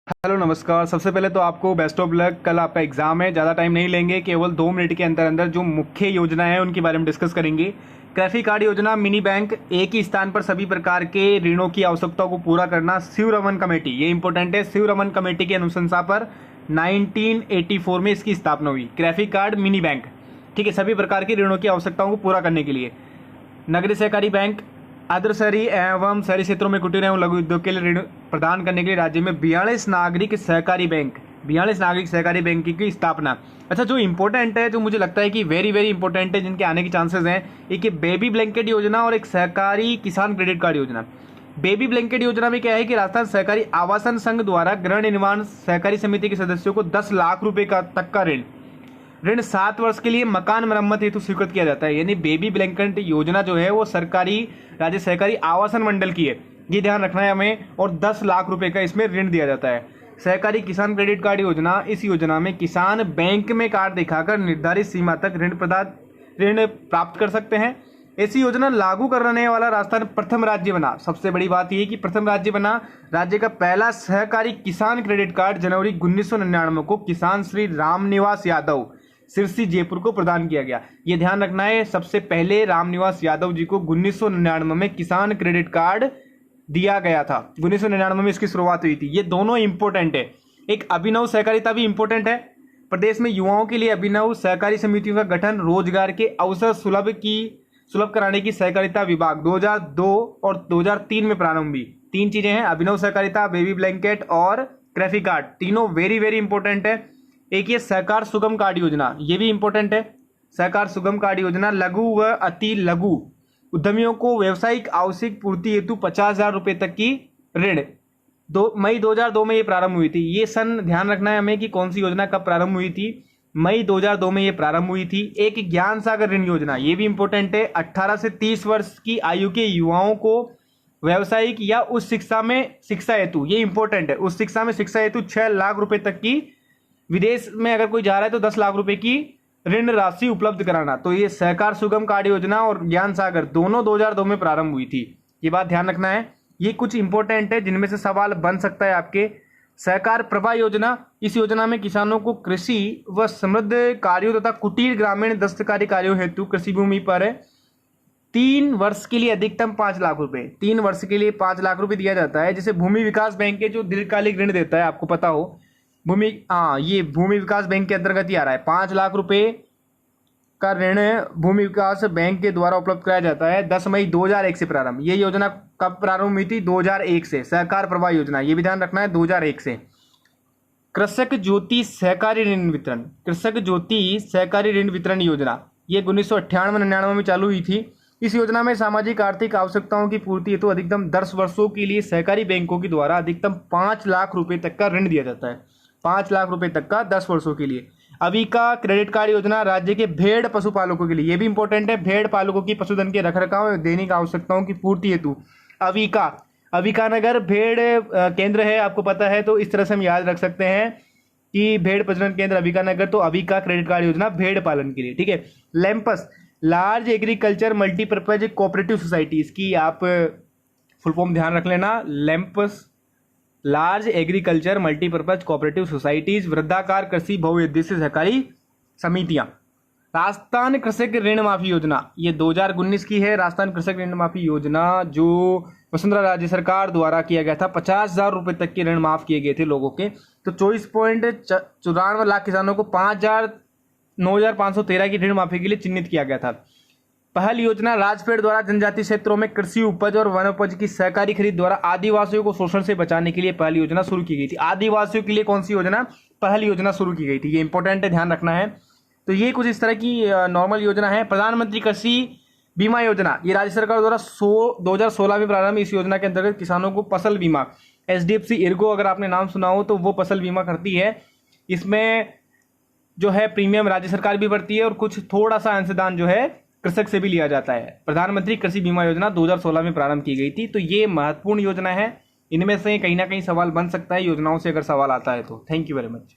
Hello नमस्कार। सबसे पहले तो आपको बेस्ट ऑफ लक। कल आपका एग्जाम है, ज़्यादा टाइम नहीं लेंगे, केवल 2 मिनट के अंदर अंदर जो मुख्य योजना है उनके बारे में डिस्कस करेंगे। कृषि कार्ड योजना, मिनी बैंक, एक ही स्थान पर सभी प्रकार के ऋणों की आवश्यकताओं को पूरा करना, शिवरमन कमेटी, ये इंपॉर्टेंट है। शिवरमन कमेटी की अनुशंसा पर 1984 में इसकी स्थापना हुई। कृषि कार्ड, मिनी बैंक, ठीक है, सभी प्रकार के ऋणों की आवश्यकताओं को पूरा करने के लिए। नगरीय सहकारी बैंक, आदर्श शहरी एवं शहरी क्षेत्रों में कुटीर एवं लघु उद्योग के लिए ऋण प्रदान करने के लिए राज्य में 42 नागरिक सहकारी बैंक की स्थापना। अच्छा, जो इंपॉर्टेंट है, जो मुझे लगता है कि वेरी वेरी इंपॉर्टेंट है, जिनके आने के चांसेस हैं, एक ये बेबी ब्लैंकेट योजना और एक सहकारी किसान क्रेडिट कार्ड योजना। बेबी ब्लैंकेट योजना में क्या है कि राजस्थान सहकारी आवासन संघ द्वारा गृह निर्माण सहकारी समिति के सदस्यों को 10 लाख रुपए का तक का ऋण 7 वर्ष के लिए मकान मरम्मत हेतु स्वीकृत किया जाता है। यानी बेबी ब्लैंकेट योजना जो है वो सरकारी राज्य सहकारी आवासन मंडल की है, ये ध्यान रखना है हमें, और 10 लाख रुपए का इसमें ऋण दिया जाता है। सहकारी किसान क्रेडिट कार्ड योजना, इस योजना में किसान बैंक में कार्ड दिखाकर निर्धारित सीमा तक ऋण प्राप्त कर सकते हैं। ऐसी योजना लागू करने वाला राजस्थान प्रथम राज्य बना। सबसे बड़ी बात यह कि प्रथम राज्य बना। राज्य का पहला सहकारी किसान क्रेडिट कार्ड जनवरी 1999 को किसान श्री रामनिवास यादव, सिरसी, जयपुर को प्रदान किया गया। ये ध्यान रखना है, सबसे पहले रामनिवास यादव जी को 1999 में किसान क्रेडिट कार्ड दिया गया था। 1999 में इसकी शुरुआत हुई थी। ये दोनों इंपॉर्टेंट है। एक अभिनव सहकारिता भी इंपॉर्टेंट है। प्रदेश में युवाओं के लिए अभिनव सहकारी समितियों का गठन, रोजगार के अवसर सुलभ कराने की सहकारिता विभाग 2002 और 2003 में प्रारंभ हुई। 3 चीजें हैं, अभिनव सहकारिता, बेबी ब्लैंकेट और कृषि कार्ड, तीनों वेरी वेरी इंपॉर्टेंट है। एक ये सहकार सुगम कार्ड योजना, ये भी इंपॉर्टेंट है। सहकार सुगम कार्ड योजना, लघु व अति लघु उद्यमियों को व्यवसायिक आवश्यक पूर्ति हेतु 50,000 रुपए तक की ऋण, मई 2002 में ये प्रारंभ हुई थी। ये सन ध्यान रखना है हमें कि कौन सी योजना कब प्रारंभ हुई थी। मई 2002 में ये प्रारंभ हुई थी। एक ज्ञान सागर ऋण योजना, ये भी इंपॉर्टेंट है। 18 से 30 वर्ष की आयु के युवाओं को व्यावसायिक या उस शिक्षा हेतु, ये इंपॉर्टेंट है, उस शिक्षा में शिक्षा हेतु 6 लाख रुपए तक की, विदेश में अगर कोई जा रहा है तो 10 लाख रुपए की ऋण राशि उपलब्ध कराना। तो ये सहकार सुगम कार्ड योजना और ज्ञान सागर दोनों 2002 में प्रारंभ हुई थी। ये बात ध्यान रखना है। ये कुछ इंपॉर्टेंट है जिनमें से सवाल बन सकता है आपके। सहकार प्रभा योजना, इस योजना में किसानों को कृषि व समृद्ध कार्यों तथा कुटीर ग्रामीण दस्तकारी कार्यों हेतु कृषि भूमि पर 3 वर्ष के लिए अधिकतम 5 लाख रुपए, 3 वर्ष के लिए 5 लाख रुपए दिया जाता है। जैसे भूमि विकास बैंक के जो दीर्घकालिक ऋण देता है, आपको पता हो, ये भूमि विकास बैंक के अंतर्गत ही आ रहा है। 5 लाख रुपए का ऋण भूमि विकास बैंक के द्वारा उपलब्ध कराया जाता है। 10 मई 2001 से प्रारंभ। ये योजना कब प्रारंभ हुई थी? 2001 से। सहकार प्रवाह योजना, ये भी ध्यान रखना है, 2001 से। कृषक ज्योति सहकारी ऋण वितरण, कृषक ज्योति सहकारी ऋण वितरण योजना, ये 1998-99 में चालू हुई थी। इस योजना में सामाजिक आर्थिक आवश्यकताओं की पूर्ति हेतु अधिकतम 10 वर्षों के लिए सहकारी बैंकों के द्वारा अधिकतम 5 लाख रुपए तक का ऋण दिया जाता है। 5 लाख रुपए तक का 10 वर्षों के लिए। अविका क्रेडिट कार्ड योजना, राज्य के भेड़ पशुपालकों के लिए, ये भी इंपॉर्टेंट है। भेड़ पालकों की पशुधन के रखरखाव एवं दैनिक आवश्यकताओं की पूर्ति हेतु अविका नगर भेड़ केंद्र है, आपको पता है, तो इस तरह से हम याद रख सकते हैं कि भेड़ प्रजनन केंद्र अविका नगर, तो अविका क्रेडिट कार्ड योजना भेड़ पालन के लिए, ठीक है। LAMPS, large agriculture multipurpose cooperative society, इसकी आप फुल फॉर्म ध्यान रख लेना, LAMPS, large agriculture multipurpose cooperative societies, वृद्धाकार कृषि बहुउद्देशीय सहकारी समितियां। राजस्थान कृषक ऋण माफी योजना, ये 2019 की है। राजस्थान कृषक ऋण माफी योजना जो वसुंधरा राज्य सरकार द्वारा किया गया था, 50,000 रुपए तक के ऋण माफ किए गए थे लोगों के। तो 24.94 लाख किसानों को 9,513 की ऋण माफी के लिए चिन्हित किया गया था। पहल योजना, राजफेड द्वारा जनजातीय क्षेत्रों में कृषि उपज और वनोपज की सहकारी खरीद द्वारा आदिवासियों को शोषण से बचाने के लिए पहल योजना शुरू की गई थी। आदिवासियों के लिए कौन सी योजना? पहल योजना शुरू की गई थी। ये इंपॉर्टेंट है, ध्यान रखना है। तो ये कुछ इस तरह की नॉर्मल योजना है। प्रधानमंत्री कृषि बीमा योजना, ये राज्य सरकार द्वारा 2016 में प्रारंभ। इस योजना के अंतर्गत किसानों को फसल बीमा, HDFC इर्गो अगर आपने नाम सुना हो तो वो फसल बीमा करती है। इसमें जो है प्रीमियम राज्य सरकार भी भरती है और कुछ थोड़ा सा अंशदान जो है कृषक से भी लिया जाता है। प्रधानमंत्री कृषि बीमा योजना 2016 में प्रारंभ की गई थी। तो ये महत्वपूर्ण योजना है। इनमें से कहीं ना कहीं सवाल बन सकता है योजनाओं से, अगर सवाल आता है तो। Thank you very much.